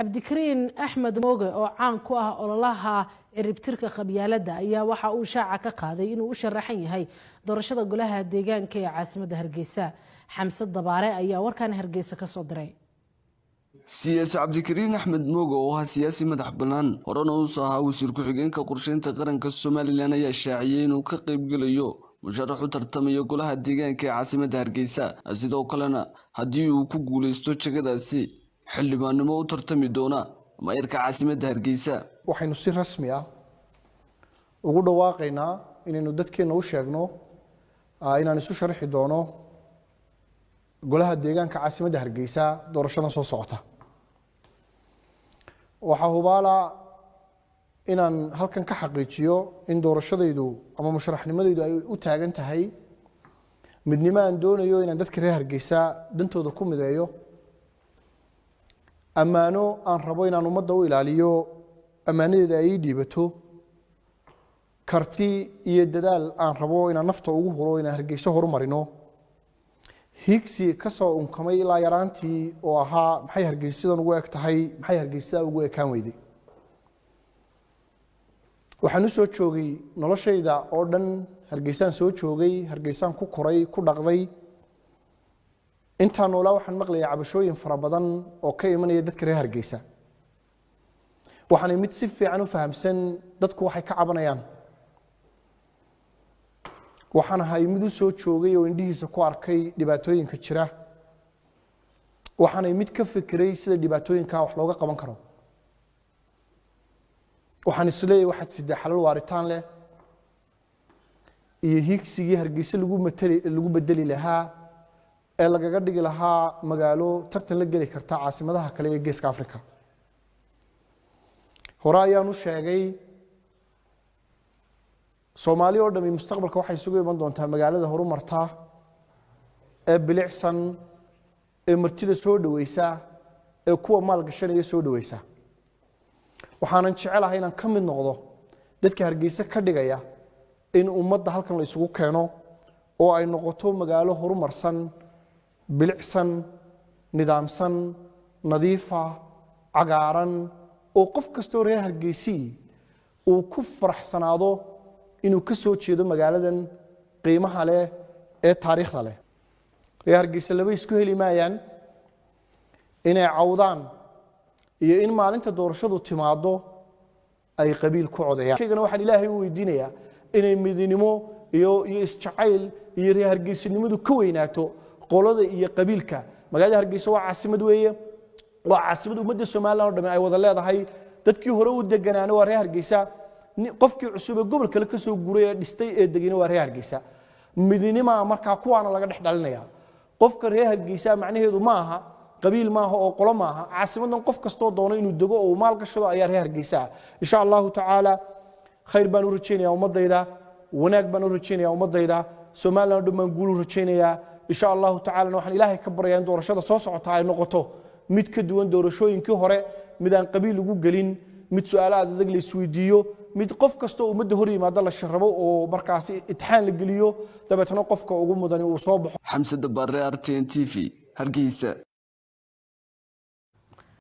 Cabdikariin Axmed Mooge oo caan ku ah ololaha ciribtirka qabyaaladda ayaa waxa uu shaaca ka qaaday inuu u sharaxan yahay doorashada golaha deegaanka ee caasimadda Hargeysa. Xamse Dabaare ayaa warkan Hargeysa ka soo diray. siyaasi Cabdikariin Axmed Mooge oo ah siyaasi madax bannaan horena u soo ahaa wasiir ku-xigeenka qorsheynta qaranka Soomaaliland ayaa shaaciyay inuu ka qayb galayo musharax u tartamaya golaha deegaanka ee caasimadda Hargeysa sidoo kalena haddii uu ku guuleysto jagadaasi xildhibaannimo u tartami doona maayarka caasimadda Hargeysa. waxaynu si rasmi ah ugu dhawaaqaynaa inaynu dadkeena u sheegno inaan isu sharaxi doono golaha deegaanka caasimadda Hargeysa doorashadan soo socota. waxa hubaala inaan halkan ka xaqiijiyo in doorashadaydu ama musharaxnimadaydu ay u taagan tahay midnimo aan doonayo inaan dadka reer Hargeysa dantooda ku mideeyo, ammaano aan rabo inaan ummadda u ilaaliyo ammaanadeeda ay dhiibato, karti iyo dadaal aan rabo inaan nafta ugu huro inaan Hargeysa horumarino, higsi ka soo unkamay ilaa yaraantii oo ahaa maxay Hargeysadan ugu eg tahay, maxay Hargeysa ugu ekaan weyday. waxaan u soo joogay noloshayda oo dhan Hargeysaan soo joogay, Hargeysaan ku koray, ku dhaqday. intaan noolaa waxaan maqlayaa cabashooyin fara badan oo ka imanaya dadka reer Hargeysa. waxaan mid si fiican u fahamsan dadku waxay ka cabanayaan. waxaan ahay mid u soo joogay oo indhihiisa ku arkay dhibaatooyinka jira. waxaan mid ka fikiray sida dhibaatooyinka wax looga qaban karo. waxaan isleeyahay waxaad sidee xalal waaritaan leh iyo higsigii Hargeysa lagu bedeli lahaa ee lagaga dhigi lahaa magaalo tartan la geli karta caasimadaha kale ee Geeska Afrika. hore ayaan u sheegay Soomaaliya oo dhammi mustaqbalka waxay isugu iman doontaa magaalada horumarta ee bilicsan ee martida soo dhaweysa ee kuwa maal gashanaya soo dhaweysa. waxaanan jecelahay inaan ka mid noqdo dadka Hargeysa ka dhigaya in ummadda halkan la isugu keeno oo ay noqoto magaalo horumarsan, bilicsan, nidaamsan, nadiifa, cagaaran oo qof kastoo reer Hargeysa uu ku faraxsanaado inuu ka soo jeedo magaaladan qiimaha leh ee taariikhda leh. reer Hargeysa laba isku heli maayaan inay cawdaan iyo in maalinta doorashadu timaado ay qabiil ku codayaan. sheegana waxaan Ilaahay u weydiinayaa inay midnimo iyo isjacayl iyo reer Hargeysanimadu ka weynaato qolada iyo qabiilka. magaalada Hargeysa waa caasimad weeye, waa caasimad ummadda Soomaaliland oo dhan ay wada leedahay. dadkii hore u deganaana waa reer Hargeysa, qofkii cusub ee gobolka ka soo guuray ee dhistay ee degayna waa reer Hargeysa. midnimo markaa kuwaana laga dhex dhalinaya. qofka reer Hargeysa macnaheedu ma aha qabiil ma aha oo qolo ma aha. caasimadan qof kastoo doono inuu dego oo maal gashado ayaa reer Hargeysa. insha Allah taala khayr baan u rajeynayaa ummadayda, wanaag baan u rajeynayaa ummadayda, Soomaaliland dhammaan guul u rajeynayaa. insha Allah taala waxaan Ilaahay ka baryayaa in doorashada soo socota ay noqoto mid ka duwan doorashooyinkii hore, mid aan qabiil ugu galin, mid su'aalaha adag la isweydiiyo, mid qof kasta oo ummadda hor yimaada la sharabo oo markaas imtixaan la geliyo dabeetana qofka ugu mudan uu soo baxo. Xamse Dabaare, RTN TV, Hargeysa.